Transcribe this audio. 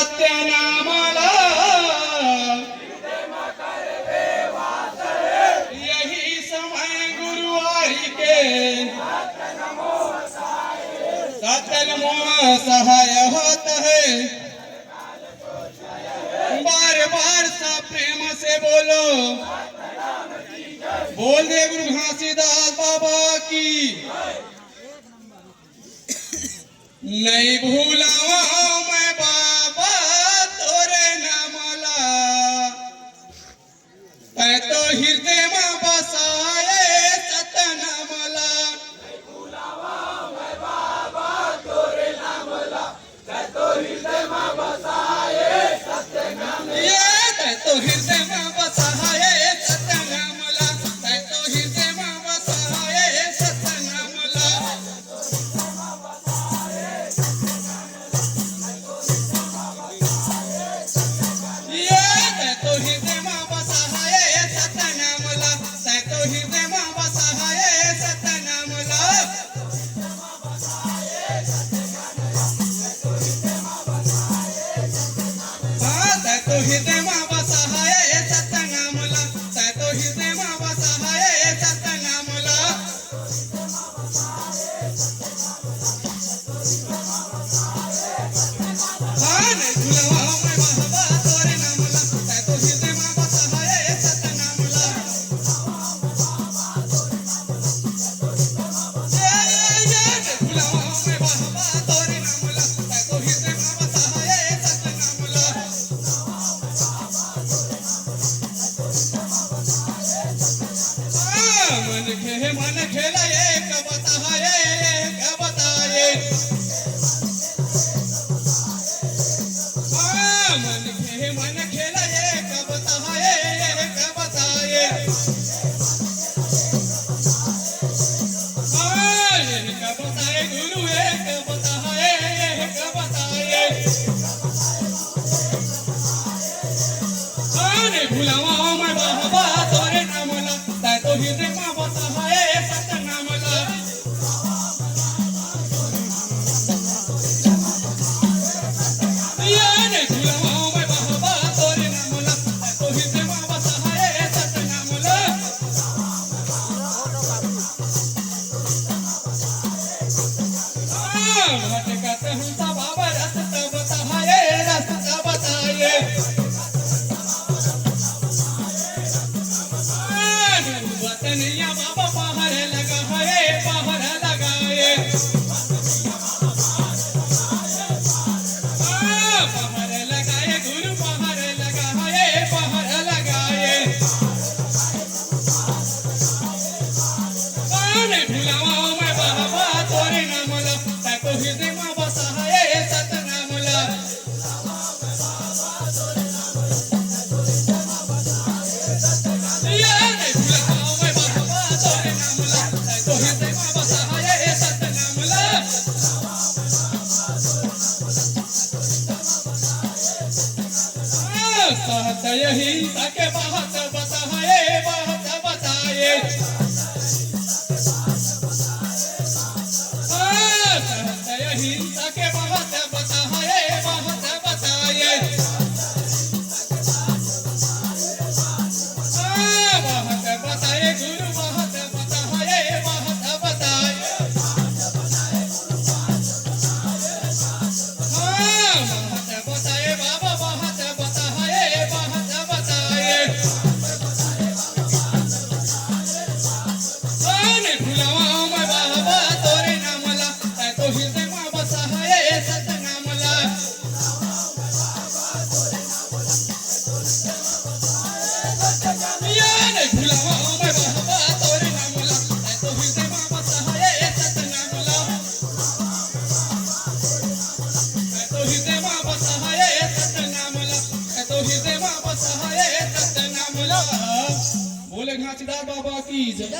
सत्य नामला यही समय गुरुवारी के सत्य सहाय होत है। बार बार सा प्रेम से बोलो, बोल दे गुरु घासीदास बाबा की। नहीं भूलावा मैं बाबा तोरे नामला, तै तो हृदय में बसाए सत्य नामला। नहीं भूलावा मैं बाबा तोरे नामला, तै तो हृदय में बसाए सत्य नामला। ये तै तो हृदय में बसाए सत्य नामला, तै तो हृदय में बसाए सत्य नामला। मन खेला एक बताए मन खेला एक बताए गुरु एक बताए भूलावा मैं बाबा तोरे नामला, तै तो हृदय में बसाए सत्य नामला। भूलावा मैं बाबा तोरे नामला, तै तो हृदय में बसाए सत्य नामला। भटकत हूँ बाबा रास्ता बताए वतनिया बाबा बाहर लगा है बाहर लगाए। बाहर लगाए गुरु बाहर लगा है बाहर लगाए। भूलावा मैं बाबा तोरे नामला, तै तो हृदय में बसाए सत्य नामला। सत्य हिंसा के बात बताए सत्य हिंसा के बात बताए गुरु बात बताए बाबा बात बताए भूलावा मैं बाबा तोरे नामला, तै तो हृदय में बसाए सत्य नामला। भूलावा मैं बाबा तोरे नामला, तै तो हृदय में बसाए सत्य नामला। तै तो हृदय में बसाए सत्य नामला, तै तो हृदय में बसाए सत्य नामला। बोले घासीदास बाबा की जय।